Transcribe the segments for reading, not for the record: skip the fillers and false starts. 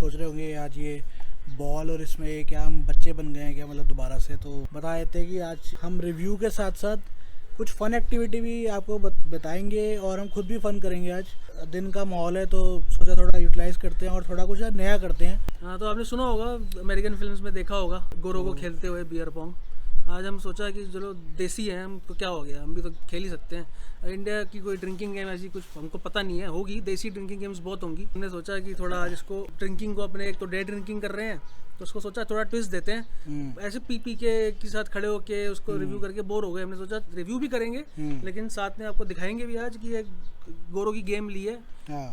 सोच रहे होंगे आज ये बॉल और इसमें क्या हम बच्चे बन गए हैं क्या, मतलब दोबारा से। तो बता देते हैं कि आज हम रिव्यू के साथ साथ कुछ फ़न एक्टिविटी भी आपको बताएंगे और हम खुद भी फ़न करेंगे। आज दिन का माहौल है तो सोचा थोड़ा यूटिलाइज़ करते हैं और थोड़ा कुछ नया करते हैं। हाँ, तो आपने सुना होगा, अमेरिकन फिल्म्स में देखा होगा गोरों को खेलते हुए बियर पोंग। आज हम सोचा कि चलो देसी हैं हम, तो क्या हो गया, हम भी तो खेल ही सकते हैं। इंडिया की कोई ड्रिंकिंग गेम ऐसी कुछ हमको पता नहीं है, होगी देसी ड्रिंकिंग गेम्स बहुत होंगी। हमने सोचा कि थोड़ा आज इसको ड्रिंकिंग को अपने, एक तो डे ड्रिंकिंग कर रहे हैं तो उसको सोचा थोड़ा ट्विस्ट देते हैं। ऐसे पी के साथ खड़े होके उसको रिव्यू करके बोर हो गए। हमने सोचा रिव्यू भी करेंगे लेकिन साथ में आपको दिखाएंगे भी आज कि एक गोरो की गेम ली है।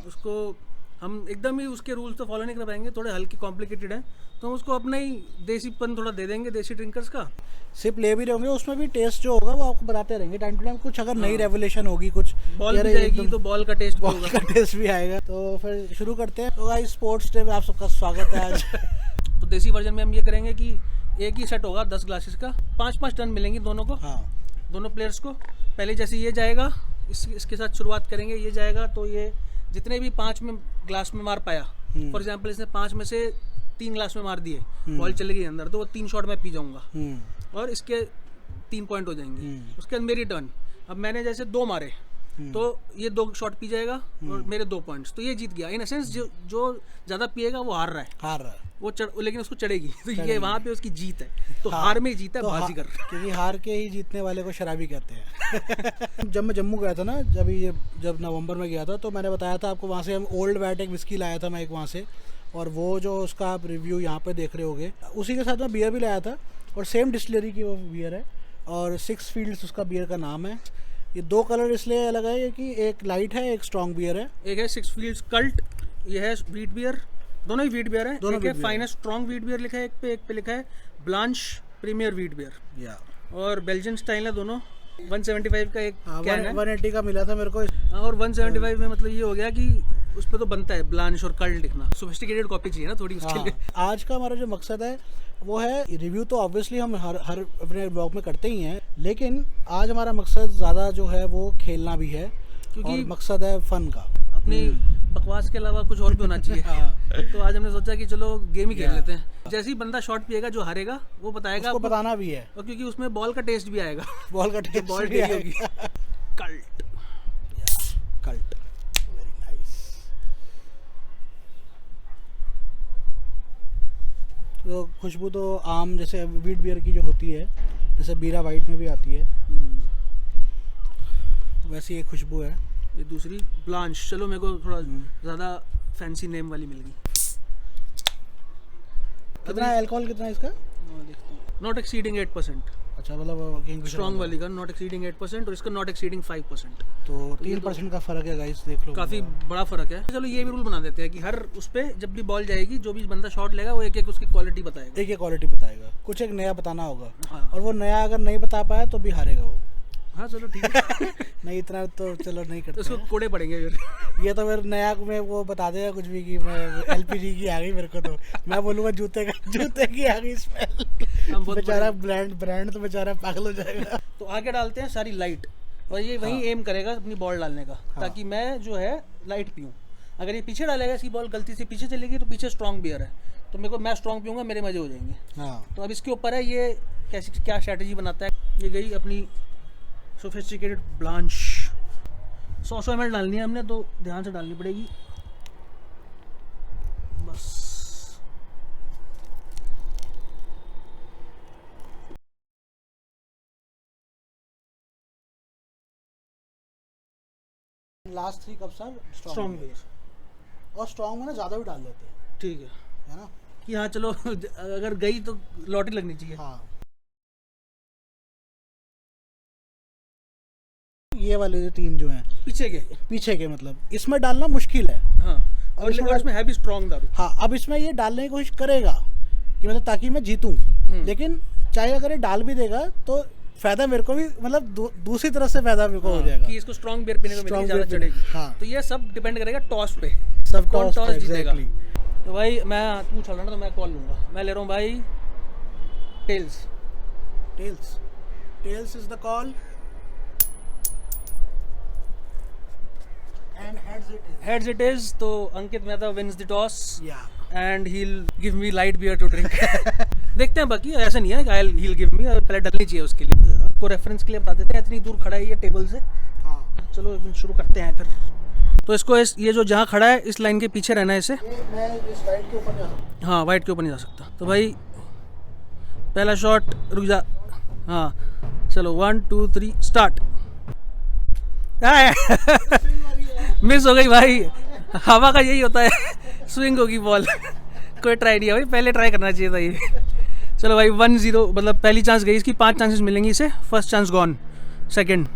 उसको हम एकदम ही उसके रूल्स तो फॉलो नहीं कर पाएंगे, थोड़े हल्के कॉम्प्लिकेटेड हैं, तो हम उसको अपना ही देसीपन थोड़ा दे देंगे, देसी ड्रिंकर्स का। सिर्फ ले भी रहेंगे, उसमें भी टेस्ट जो होगा वो आपको बताते रहेंगे टाइम टू टाइम। कुछ अगर नई रेवोल्यूशन होगी, कुछ बॉल भी जाएगी तो बॉल का टेस्ट भी आएगा। तो फिर शुरू करते हैं। तो गाइस, स्पोर्ट्स डे में आप सबका स्वागत है आज। तो देसी वर्जन में हम ये करेंगे कि एक ही सेट होगा 10 ग्लासेस का, 5-5 टर्न मिलेंगी दोनों को। दोनों प्लेयर्स को पहले जैसे ये जाएगा इसके साथ शुरुआत करेंगे। ये जाएगा तो ये जितने भी 5 में ग्लास में मार पाया, फॉर एग्जाम्पल इसने 5 में से 3 ग्लास में मार दिए, बॉल चली गई अंदर, तो वो 3 शॉट में पी जाऊंगा और इसके 3 पॉइंट हो जाएंगे। उसके बाद मेरी टर्न। अब मैंने जैसे 2 मारे तो ये 2 शॉट पी जाएगा और मेरे 2 पॉइंट्स, तो ये जीत गया। इन सेंस जो ज्यादा पिएगा वो हार रहा है वो लेकिन उसको चढ़ेगी, तो ये वहाँ पे उसकी जीत है। तो हार में जीत है, बाजीगर। क्योंकि हार के ही जीतने वाले को शराबी कहते हैं। जब मैं जम्मू गया था ना, जब नवंबर में गया था, तो मैंने बताया था आपको, वहाँ से हम ओल्ड बैट एक विस्की लाया था मैं एक वहाँ से, और वो जो उसका आप रिव्यू यहाँ पे देख रहे होगे, उसी के साथ मैं बियर भी लाया था और सेम डिस्टिलरी की वो बियर है और 6 फील्ड्स उसका बियर का नाम है। ये 2 कलर इसलिए अलग है कि एक लाइट है, एक स्ट्रॉन्ग बियर है। एक है 6 फील्ड्स कल्ट, ये है व्हीट बियर, दोनों ही व्हीट बियर है। एक है फाइनेस्ट स्ट्रॉन्ग व्हीट बियर लिखा है एक पे लिखा है ब्लांच प्रीमियर व्हीट बियर, और बेल्जियन स्टाइल है दोनों। 175 का एक कैन है, 180 का मिला था मेरे को। और 175 में मतलब ये हो गया कि उस पर तो बनता है ब्लांच और कल्ट लिखना, सोफिस्टिकेटेड कॉपी चाहिए ना थोड़ी उसके लिए। आज का हमारा जो मकसद है वो है रिव्यू। तो ऑब्वियसली हम हर अपने ब्लॉग में करते ही हैं, लेकिन आज हमारा मकसद ज़्यादा जो है वो खेलना भी है, क्योंकि मकसद है फन का। अपनी बकवास के अलावा कुछ और भी होना चाहिए। तो आज हमने सोचा कि चलो गेम ही खेल लेते हैं। जैसे ही बंदा शॉट पिएगा, जो हारेगा वो बताएगा, उसको बताना भी है, और क्योंकि उसमें बॉल का टेस्ट भी आएगा। बॉल का टेस्ट बॉल भी होगी। Cult very nice. तो खुशबू तो आम जैसे व्हीट बियर की जो होती है, जैसे बीरा वाइट में भी आती है, वैसी एक खुशबू है। ये दूसरी ब्लांच, चलो मेरे को थोड़ा ज़्यादा फैंसी नेम वाली मिल गई। कितना अल्कोहल कितना है इसका? देखता हूँ, नॉट एक्सीडिंग 8%। अच्छा, मतलब स्ट्रॉन्ग वाली का नॉट एक्सीडिंग 8% और इसका नॉट एक्सीडिंग 5%। तो 3% का फर्क है गाइस, देख लो, काफ़ी बड़ा फर्क है। चलो ये भी रूल बना देते हैं कि हर उस पर जब भी बॉल जाएगी, जो भी बंदा शॉट लेगा वो एक उसकी क्वालिटी बताएगा। एक क्वालिटी बताएगा, कुछ एक नया बताना होगा। और वो नया अगर नहीं बता पाया तो भी हारेगा वो। हाँ चलो ठीक है। नहीं, इतना तो चलो नहीं करते, उसको कोड़े पड़ेगे फिर। ये तो फिर नया में वो बता देगा कुछ भी कि मैं एलपीजी की आ गई मेरे को, तो मैं बोलूँगा जूते की आ गई स्मेल। बेचारा ब्रांड तो बेचारा पागल हो जाएगा। तो आगे डालते हैं सारी लाइट, और ये वहीं एम करेगा अपनी बॉल डालने का, ताकि मैं जो है लाइट पीऊँ। अगर ये पीछे डालेगा, इसकी बॉल गलती से पीछे चलेगी, तो पीछे स्ट्रॉन्ग बियर है, तो मेरे को मैं स्ट्रॉन्ग पीऊँगा, मेरे मजे हो जाएंगे। तो अब इसके ऊपर है ये कैसी क्या स्ट्रैटेजी बनाता है। ये गई अपनी सोफिस्टिकेटेड ब्लांच। 100 ml डालनी है हमने, तो ध्यान से डालनी पड़ेगी बस। Last 3 cups are strong beer, और स्ट्रॉन्ग में ना ज़्यादा भी डाल देते हैं, ठीक है ना, कि हाँ चलो अगर गई तो लॉटरी लगनी चाहिए। हाँ, ये वाले जो 3 जो हैं पीछे के मतलब इसमें डालना मुश्किल है। हाँ, और इसमें है भी स्ट्रॉन्ग दारू। हाँ, अब इसमें ये डालने की कोशिश करेगा कि मतलब ताकि मैं जीतूं, लेकिन चाहे अगर ये डाल भी देगा तो फायदा मेरे को भी, मतलब दूसरी तरफ से फायदा मेरे को हो जाएगा कि इसको स्ट्रॉन्ग बियर पीने को मिलेगी, ज़्यादा चढ़ेगी। हाँ, तो ये सब डिपेंड करेगा टॉस पे, सब टॉस जीतेगा। तो भाई मैं तू चल रहा ना, तो मैं कॉल लूँगा। मैं ले रहा हूँ भाई tails. Tails is the call. Heads it is, तो अंकित Mehta wins the toss। and he'll give me light beer to drink. देखते हैं, बाकी ऐसा नहीं है कि he'll give me, पहले डलनी चाहिए उसके लिए। आपको रेफरेंस के लिए बता देते हैं, इतनी दूर खड़ा है ये टेबल से। हाँ चलो शुरू करते हैं फिर। तो इसको ये जो जहाँ खड़ा है इस लाइन के पीछे रहना है इसे। मैं इस वाइट के ऊपर नहीं आ सकता। हाँ वाइट के ऊपर नहीं जा सकता। तो भाई पहला शॉट, रुक जा। हाँ चलो 1 2 3 स्टार्ट। मिस हो गई भाई, हवा का यही होता है, स्विंग होगी बॉल। कोई ट्राई नहीं है भाई, पहले ट्राई करना चाहिए था ये। चलो भाई 1-0, मतलब पहली चांस गई इसकी, 5 चांसेस मिलेंगी इसे। First chance gone, second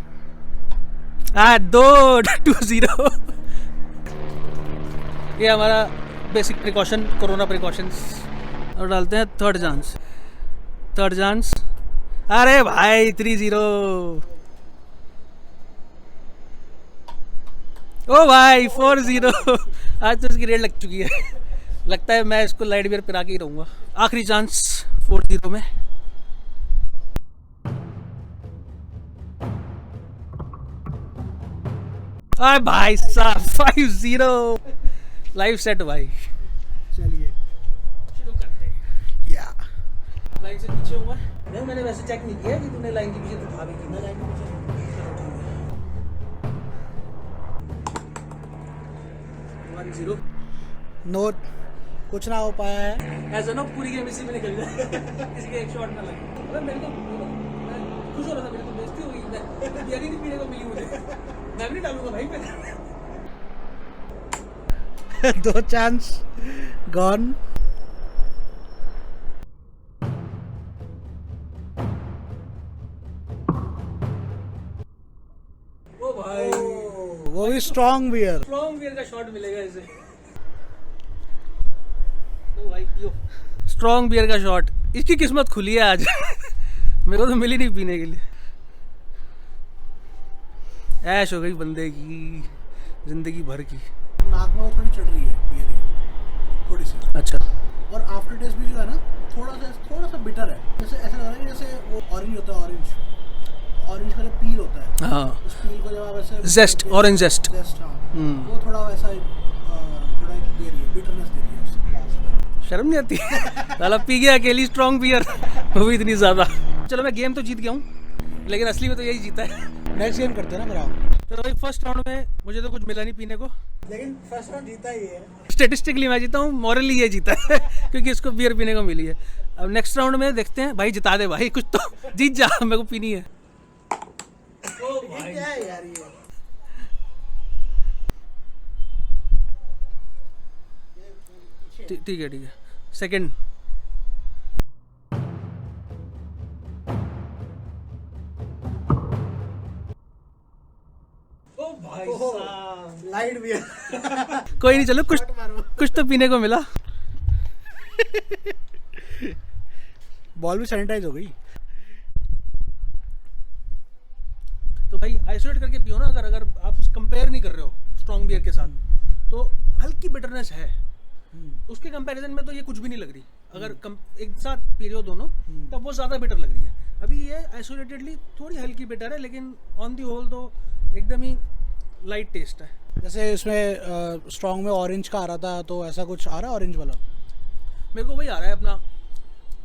2-0। ये हमारा बेसिक प्रिकॉशन, कोरोना प्रिकॉशंस। और डालते हैं थर्ड चांस। अरे भाई 3-0। ओ भाई 4-0। आज तो इसकी रेड लग चुकी है। लगता है मैं इसको लाइट बियर पिला के ही रहूँगा। आखिरी चांस 4-0 में। अरे भाई साहब 5-0। लाइव सेट भाई। चलिए शुरू करते हैं। या लाइन से पीछे हुआ नहीं, मैंने वैसे चेक नहीं किया कि तूने लाइन के पीछे तो था भी कि मैं लाइन के पीछे। 1-0। नो, कुछ ना हो पाया है। ऐसा ना पूरी गेम इसी में निकल जाए। किसी के एक शॉट ना लगे। अबे मेरे को, मैं खुश हो रहा था, मेरे को बेइज्जती हो गई। मैं बियर ही नहीं पीने को मिली मुझे। मैं भी नहीं डालूंगा भाई मैं। 2 चांस गॉन। ओ भाई वो भी स्ट्रॉन्ग बियर। स्ट्रॉन्ग बियर का शॉट मिलेगा इसे। लो भाई पियो। स्ट्रॉन्ग बियर का शॉट। इसकी किस्मत खुली है आज। मेरे को तो मिली नहीं पीने के लिए। ऐश हो गई बंदे की जिंदगी भर की। नाक में वो थोड़ी चढ़ रही है बियर ये, थोड़ी सी। अच्छा। और आफ्टर टेस्ट भी जो है ना, थोड़ा सा बिटर है। जैसे ऐसा लग रहा है कि जैसे वो ऑरेंज होता है, ऑरेंज का पील होता है। हाँ उस पील को जब आप ऐसे जेस्ट, ऑरेंज जेस्ट। हाँ, वो थोड़ा वैसा थोड़ा दे रही है, बिटरनेस दे रही है उससे। शर्म नहीं आती? साला पी गया अकेली स्ट्रॉन्ग बियर, वो भी इतनी ज्यादा। चलो मैं गेम तो जीत गया हूँ, लेकिन असली में तो यही जीता है। नेक्स्ट गेम करते हैं ना फिर। चलो भाई फर्स्ट राउंड में मुझे तो कुछ मिला नहीं पीने को, लेकिन फर्स्ट राउंड जीता ही है। स्टेटिस्टिकली मैं जीता हूँ, मॉरली ये जीता है। क्योंकि इसको बियर पीने को मिली है। अब नेक्स्ट राउंड में देखते हैं। भाई जिता दे भाई, कुछ तो जीत जा, मेरे को पीनी है। ओ भाई क्या है यार ये? ठीक है। सेकंड। ओ भाई साहब लाइट बियर। कोई नहीं, चलो कुछ तो पीने को मिला। बॉल भी सैनिटाइज हो गई। तो भाई आइसोलेट करके पियो ना। अगर आप कंपेयर नहीं कर रहे हो स्ट्रॉन्ग बियर के साथ, तो हल्की बिटरनेस है। उसके कंपैरिजन में तो ये कुछ भी नहीं लग रही। अगर एक साथ पी रहे हो दोनों, तब वो ज़्यादा बिटर लग रही है। अभी ये आइसोलेटेडली थोड़ी हल्की बिटर है, लेकिन ऑन दी होल तो एकदम ही लाइट टेस्ट है। जैसे इसमें स्ट्रॉन्ग में ऑरेंज का आ रहा था, तो ऐसा कुछ आ रहा है ऑरेंज वाला? मेरे को वही आ रहा है अपना,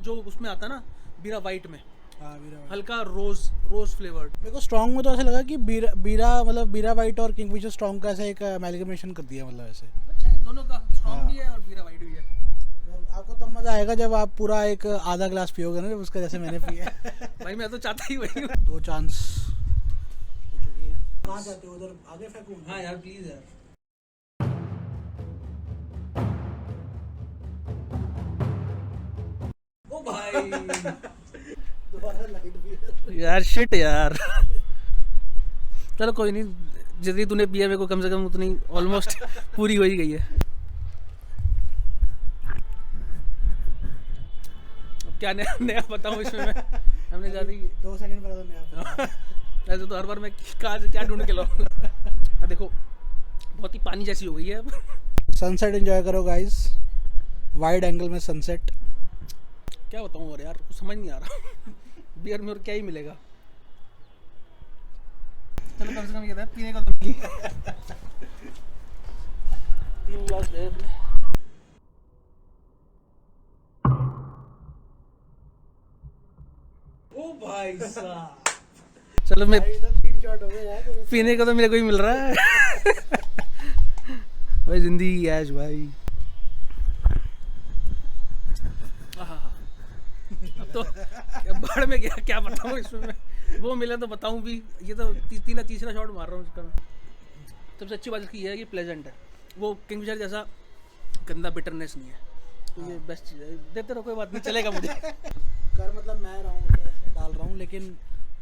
जो उसमें आता है ना बीरा वाइट में। हाँ, बीरा वाइट। हल्का रोज फ्लेवर्ड। मेरे को स्ट्रॉन्ग में तो ऐसा लगा कि बीरा वाइट और किंगफिशर स्ट्रॉन्ग का ऐसा एक अमेलगमेशन कर दिया, मतलब ऐसे। अच्छा, दोनों का स्ट्रॉन्ग भी है और बीरा वाइट भी है। आपको तब मजा आएगा जब आप पूरा एक आधा ग्लास पियोगे ना, जब उसका, जैसे मैंने पिया। भाई मैं तो चाहता ही वही हूँ। 2 चांस हो चुकी है। कहाँ जाते हो, उधर आगे फेंकूं? हाँ यार प्लीज यार। ओ भाई दोबारा लाइट बियर। यार शिट यार। चलो कोई नहीं, जितनी तूने पिया मेरे को कम से कम उतनी ऑलमोस्ट पूरी हो ही गई है। अब क्या नया बताऊँ इसमें मैं? हमने ज़्यादा ही 2 सेकंड पहले तो नया। ऐसे तो हर बार मैं क्या ढूंढ के लाऊंगा। देखो बहुत ही पानी जैसी हो गई है अब। सनसेट एंजॉय करो गाइस, वाइड एंगल में सनसेट। क्या बताऊँ और यार, कुछ समझ नहीं आ रहा। बियर में और क्या ही मिलेगा। चलो कम से कम ये था, पीने का तो मिली। 3 ग्लास ले। भाई साहब, चलो मैं 3 शॉट हो गए यार। पीने को तो मेरे को ही मिल रहा है। भाई जिंदगी ऐश भाई। अब तो बाढ़ में गया, क्या बताऊँ इसमें मैं। वो मिला तो बताऊँ भी, ये तो तीसरा शॉट मार रहा हूँ इसका मैं। सबसे अच्छी बात इसकी ये है कि प्लेजेंट है, वो किंगफिशर जैसा गंदा बिटरनेस नहीं है, तो ये बेस्ट चीज़ है। देते रहो, कोई बात नहीं, चलेगा मुझे। कर मतलब मैं रहा हूँ डाल रहा हूँ, लेकिन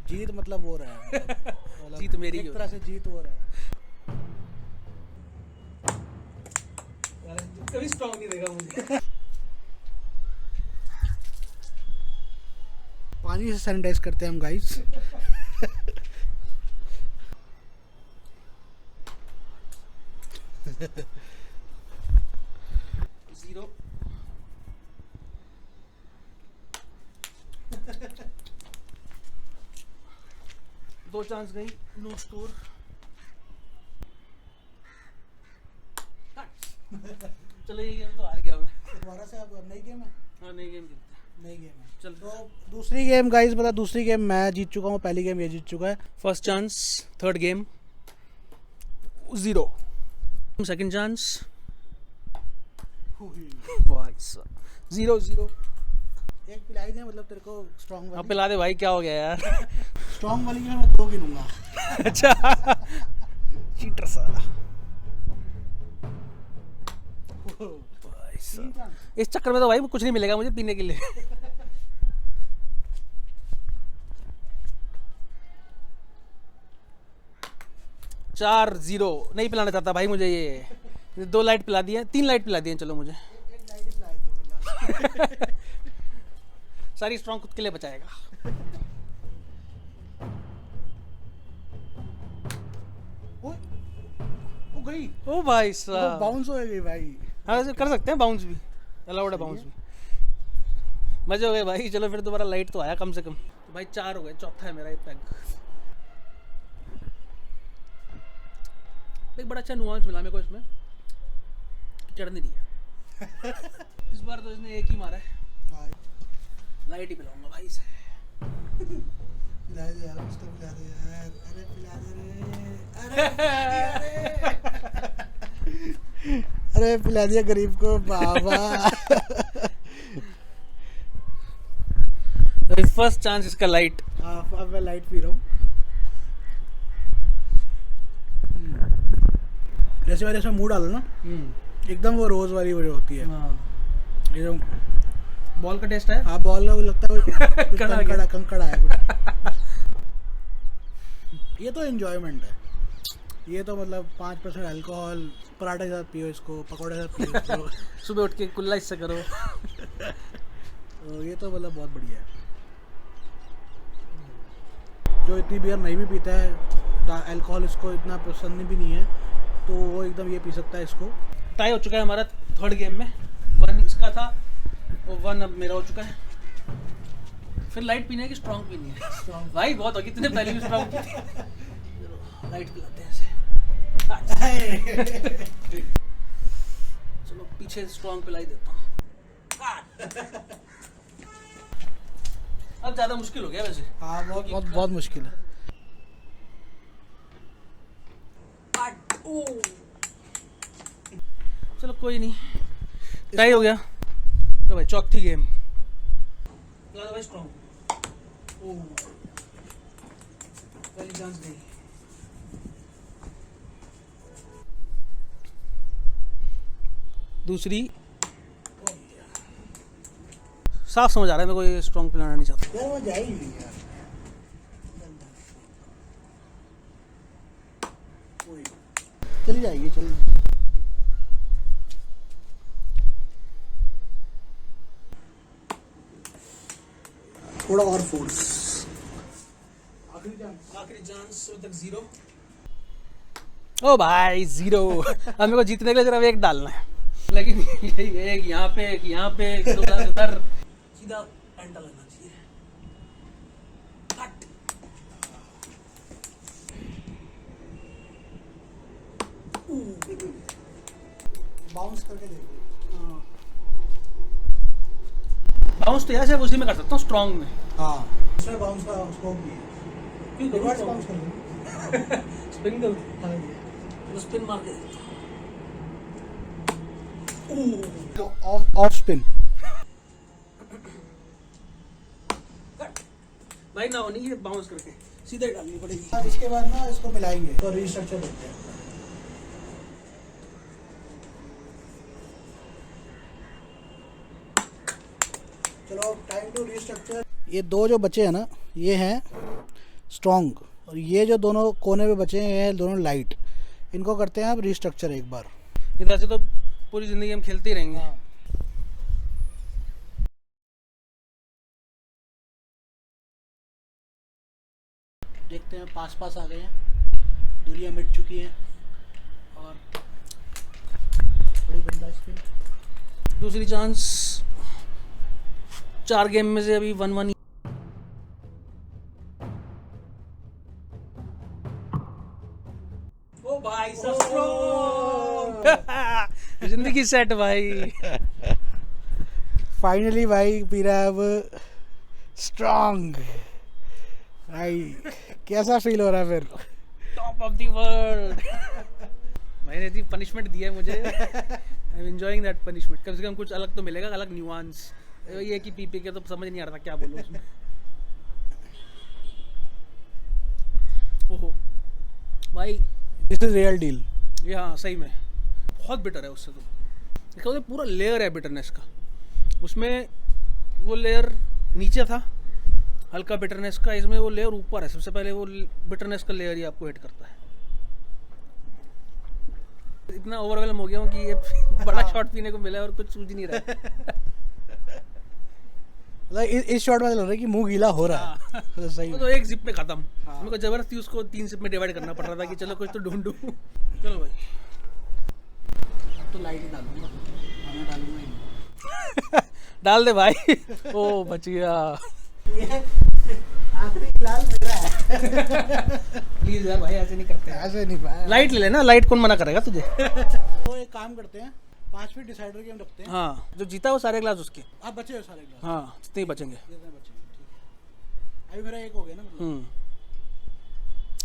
जीत मतलब वो रहा है। मतलब जीत मेरी ही एक तरह से जीत हो रहा है। कभी स्ट्रॉन्ग नहीं देगा मुझे। पानी से सैनिटाइज करते हैं हम गाइस। जीरो। दो चांस गई, नो स्कोर। चलो ये गेम तो हार गया मैं। दोबारा से अब नई गेम है। हाँ नई गेम खेलते हैं। नई गेम है। चल तो दूसरी गेम गाइस, मतलब दूसरी गेम मैं जीत चुका हूँ, पहली गेम ये जीत चुका है। First chance, third game 0। Second chance 0-0। एक पिलाई दे, मतलब तेरे को स्ट्रॉन्ग अब वाली। पिला दे भाई, क्या हो गया यार। स्ट्रॉन्ग वाली में मैं 2 गिनूंगा। अच्छा, चीटर साला। भाई साहब, इस चक्कर में तो भाई कुछ नहीं मिलेगा मुझे पीने के लिए। चार 0 नहीं पिलाना चाहता भाई मुझे ये। 2 लाइट पिला दिए, 3 लाइट पिला दिए, चलो मुझे। एक लाइट ही पिलाए तो सारी स्ट्रॉन्ग खुद के लिए बचाएगा। वो गई, ओ भाई साहब, बाउंस हो गई भाई। हाँ वैसे कर सकते हैं, बाउंस भी अलाउड है, बाउंस भी। मजे हो गए भाई। चलो फिर दोबारा लाइट तो आया कम से कम। तो भाई 4 हो गए, चौथा है मेरा ये पैग। एक बड़ा अच्छा नुआंस मिला मेरे को इसमें, चढ़ नहीं रही है। इस बार तो इसने एक ही मारा है। लाइट ही पिलाऊंगा भाई इसे। पिला दे यार, कुछ तो पिला दे यार। अरे पिला दे रे, अरे पिला दिया गरीब को बाबा। फर्स्ट चांस इसका लाइट। अब मैं लाइट पी रहा हूँ। जैसे मैंने इसमें मुंह डाला ना, एकदम वो रोज वाली वो जो होती है। ये जो बॉल का टेस्ट है। हाँ, बॉल का वो लगता है कुछ कंकड़ा है कुछ। ये तो एंजॉयमेंट है। ये तो मतलब 5% अल्कोहल, पराठे के साथ पियो इसको, पकौड़े के साथ पियो इसको। सुबह उठ के कुल्ला इससे करो। तो ये तो मतलब बहुत बढ़िया है। जो इतनी बियर नहीं भी पीता है, अल्कोहल इसको इतना पसंद भी नहीं है, तो वो एकदम ये पी सकता है इसको। टाई हो चुका है हमारा थर्ड गेम में। 1 इसका था और 1 अब मेरा हो चुका है। फिर लाइट पीने की स्ट्रॉन्ग पीनी है। भाई बहुत होगी, इतने पहले भी स्ट्रॉन्ग पी। लाइट पिलाते हैं ऐसे। चलो पीछे स्ट्रॉन्ग पिलाई देता हूँ। अब ज्यादा मुश्किल हो गया वैसे। हाँ, बहुत मुश्किल है। चलो कोई नहीं, टाई हो गया। तो भाई चौथी गेम भाई स्ट्रॉन्ग। पहली चांस गई। दूसरी साफ समझ आ रहा है मेरे को, ये स्ट्रॉन्ग पिलाना नहीं चाहता। यार वो जाएगी नहीं यार। चली जाएगी, चल। थोड़ा और फोर्स। आखिरी चांस तक 0। ओ भाई 0। अब मेरे को जीतने के लिए सिर्फ एक डालना है, लेकिन यही एक यहाँ पे, एक यहाँ पे, एक उधर, सीधा एंटा लगना चाहिए। कट। बाउंस करके देखो। बाउंस तो यार सिर्फ उसी में कर सकता हूँ, स्ट्रॉन्ग में। हाँ, इसमें बाउंस का स्कोप भी है। क्यों रिवर्स बाउंस कर दूँ? स्पिन कर हाँ जी। तो स्पिन मार के ऑफ स्पिन। भाई ना होनी, ये बाउंस करके सीधे डालनी पड़ेगी। अब इसके बाद ना इसको मिलाएंगे तो रीस्ट्रक्चर देखते हैं। चलो टाइम टू रीस्ट्रक्चर। ये दो जो बचे हैं ना, ये हैं स्ट्रॉन्ग, और ये जो दोनों कोने पे बचे हैं ये हैं दोनों लाइट। इनको करते हैं आप रीस्ट्रक्चर एक बार। इधर से तो पूरी जिंदगी हम खेलते ही रहेंगे। हाँ। देखते हैं, पास पास आ गए हैं, दूरियां मिट चुकी हैं और बड़ी गंदा स्पिन। दूसरी चांस, 4 गेम में से अभी 1-1। ओ भाई जिंदगी सेट भाई। फाइनली भाई पी रहा है अब स्ट्रॉन्ग। भाई कैसा फील हो रहा है फिर? Top of the world. भाई ने इतनी पनिशमेंट दी है मुझे, I am enjoying that punishment. कम से कम कुछ अलग तो मिलेगा, अलग न्यूआंस। ये कि पी के तो समझ नहीं आ रहा था क्या बोलूं उसमें। ओहो भाई, दिस इज रियल डील। ये हाँ सही में बहुत बिटर है उससे तो। इसका तो पूरा लेयर है बिटरनेस का। उसमें वो लेयर नीचे था हल्का बिटरनेस का, इसमें वो लेयर ऊपर है। सबसे पहले वो बिटरनेस का लेयर ही आपको हिट करता है। इतना ओवरवेलम हो गया हूँ कि ये बड़ा शॉट पीने को मिला है और कुछ सूझ नहीं रहा है। इस शॉट में लग रहा है कि मुंह गीला हो रहा है। तो सही तो एक जिप में खत्म। मेरे को जबरदस्ती उसको 3 जिप में डिवाइड करना पड़ रहा था कि चलो कुछ तो ढूंढूं। चलो भाई, अब तो लाइट ही डालूंगा, मैं डालूंगा ही। डाल दे भाई। ओ बच गया। आखिरी गिलास मेरा है। प्लीज यार भाई, ऐसे नहीं करते। ऐसे नहीं पाया। लाइट ले लेना, लाइट कौन मना करेगा तुझे। तो एक काम करते हैं, 5 फीट डिसाइडर गेम रखते हैं। हाँ, जो जीता वो सारे ग्लास उसके। आप बचे हो सारे गिलास? हाँ, जितने ही बचेंगे। जितने बचेंगे, ठीक है। अभी मेरा एक हो गया ना मतलब।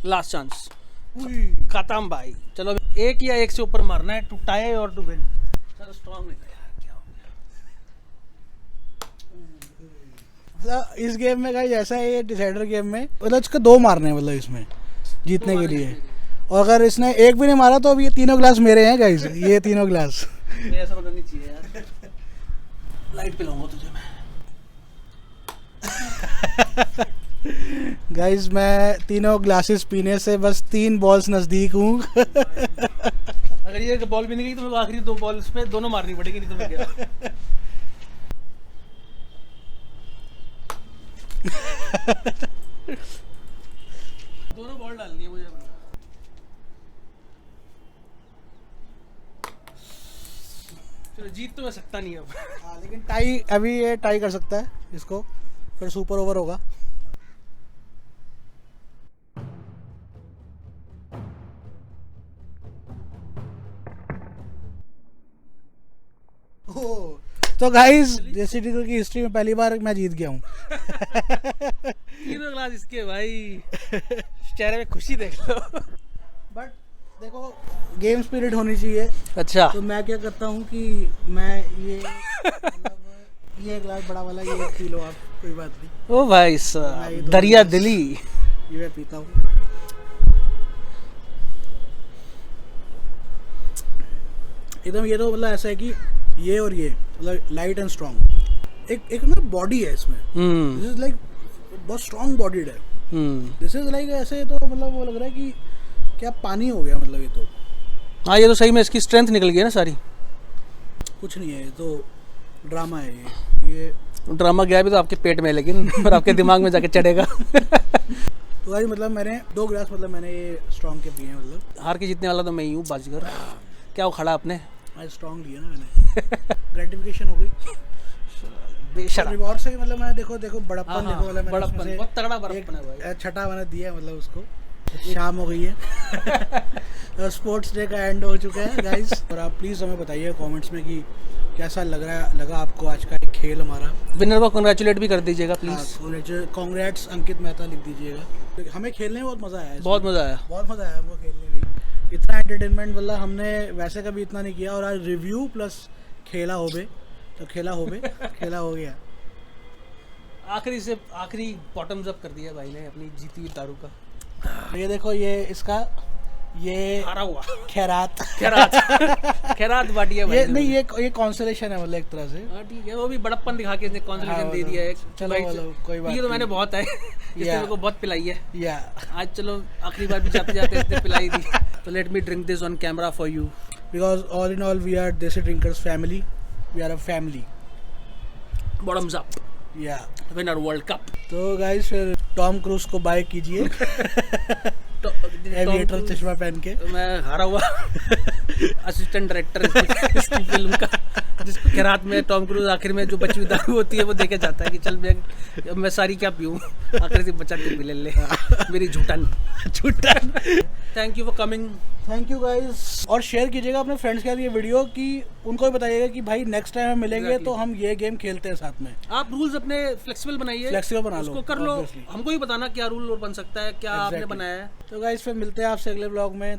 लास्ट चांस उई। खत्म भाई। चलो एक या एक से ऊपर मारना है, टू टाई और टू विन। चलो स्ट्रांग नहीं था यार, क्या हो गया। मतलब इस गेम में गाइस ऐसा है, ये डिसाइडर गेम में मतलब इसको 2 मारने हैं मतलब इसमें जीतने के लिए। और अगर इसने एक भी नहीं मारा तो अब ये तीनों ग्लास मेरे हैं गाइस। ये तीनों ग्लास ऐसा होना नहीं चाहिए यार। लाइट पिलाऊंगा तुझे मैं। गाइस मैं तीनों ग्लासेस पीने से बस 3 बॉल्स नजदीक हूँ। अगर ये बॉल भी नहीं गई तो मेरे को आखिरी 2 बॉल्स पे दोनों मारनी पड़ेगी, नहीं तो मैं गया। दोनों बॉल डालनी है मुझे। चलो जीत तो मैं सकता नहीं अब। हाँ, लेकिन टाई अभी ये टाई कर सकता है इसको, फिर सुपर ओवर होगा। तो गाइस जेसीडी की हिस्ट्री में पहली बार मैं जीत गया हूँ। तीनों ग्लास इसके भाई। चेहरे में खुशी देख लो। बट देखो गेम स्पिरिट होनी चाहिए। अच्छा, तो मैं क्या करता हूँ कि मैं ये मतलब ये ग्लास बड़ा वाला ये पी लो आप, कोई बात नहीं। ओ भाई साहब, दरिया दिली। ये मैं पीता हूँ। एकदम ये तो मतलब ऐसा है कि ये और ये मतलब लाइट एंड स्ट्रॉन्ग। एक ना बॉडी है इसमें। दिस इज लाइक बहुत स्ट्रॉन्ग बॉडीड है। दिस इज लाइक ऐसे तो मतलब वो लग रहा है कि क्या पानी हो गया मतलब ये तो। हाँ, ये तो सही में इसकी स्ट्रेंथ निकल गई है ना सारी। कुछ नहीं है, ये तो ड्रामा है। ये ड्रामा गया भी तो आपके पेट में, लेकिन और आपके दिमाग में जाके चढ़ेगा। तो भाई मतलब मैंने 2 गिलास मतलब मैंने ये स्ट्रॉन्ग के पिए हैं। मतलब हार के जीतने वाला तो मैं ही हूँ बाजीगर। क्या वो खड़ा अपने आज स्ट्रॉन्ग लिया ना मैंने। ग्रेटिफिकेशन हो गई बेशर्म। रिवॉर्ड से मतलब मैंने देखो बड़प्पन हाँ, देखो मतलब मैंने बड़प्पन, उसमें से बहुत तगड़ा बड़प्पन है भाई। एक छठा मैंने दिया है मतलब उसको। शाम हो गई है। स्पोर्ट्स डे का एंड हो चुका है गाइस। और आप प्लीज़ हमें बताइए कमेंट्स में कि कैसा लगा आपको आज का खेल हमारा। विनर को कंग्रेचुलेट भी कर दीजिएगा प्लीज। कांग्रेट्स अंकित मेहता लिख दीजिएगा। हमें खेलने में बहुत मज़ा आया, बहुत मज़ा आया, बहुत मज़ा आया हमको खेलने में। इतना एंटरटेनमेंट मतलब हमने वैसे कभी इतना नहीं किया। और आज रिव्यू प्लस खेला हो बे तो खेला हो गया। आखिरी बॉटम्स अप कर दिया भाई ने अपनी जीती हुई दारू का। ये देखो, ये इसका ये हारा हुआ खैरात बाटी है भाई। ये नहीं, ये कॉन्सोलेशन है मतलब एक तरह से। हाँ ठीक है, वो भी बड़प्पन दिखा के इसने कॉन्सोलेशन दे दिया है। चलो कोई बात ये तो मैंने बहुत है, इसने मेरे को बहुत पिलाई है। या आज चलो आखिरी बार भी जाते जाते इसने पिलाई दी। तो let me drink this on camera for you, because all in all we are desi drinkers family, we are a family. Bottoms up, yeah winner world cup. तो गाइस फिर टॉम क्रूज को बाय कीजिए एविएटर चश्मा पहन के। मैं हारा हुआ असिस्टेंट डायरेक्टर इसकी फिल्म का, जिसको खैरात में टॉम क्रूज आखिर में जो बची हुई दारू होती है वो देके जाता है कि चल मैं सारी क्या पीऊँ, आखिर से बचा के पी ले मेरी झूठन। Thank you for coming. Thank you guys. और शेयर कीजिएगा अपने फ्रेंड्स के साथ ये वीडियो, कि उनको भी बताइएगा कि भाई नेक्स्ट टाइम हम मिलेंगे तो हम ये गेम खेलते हैं साथ में। आप रूल्स अपने फ्लेक्सिबल बनाइए, फ्लेक्सिबल बना लो, उसको कर लो, हमको ही बताना क्या रूल और बन सकता है, क्या आपने बनाया है। तो गाइस फिर मिलते हैं आपसे अगले ब्लॉग में।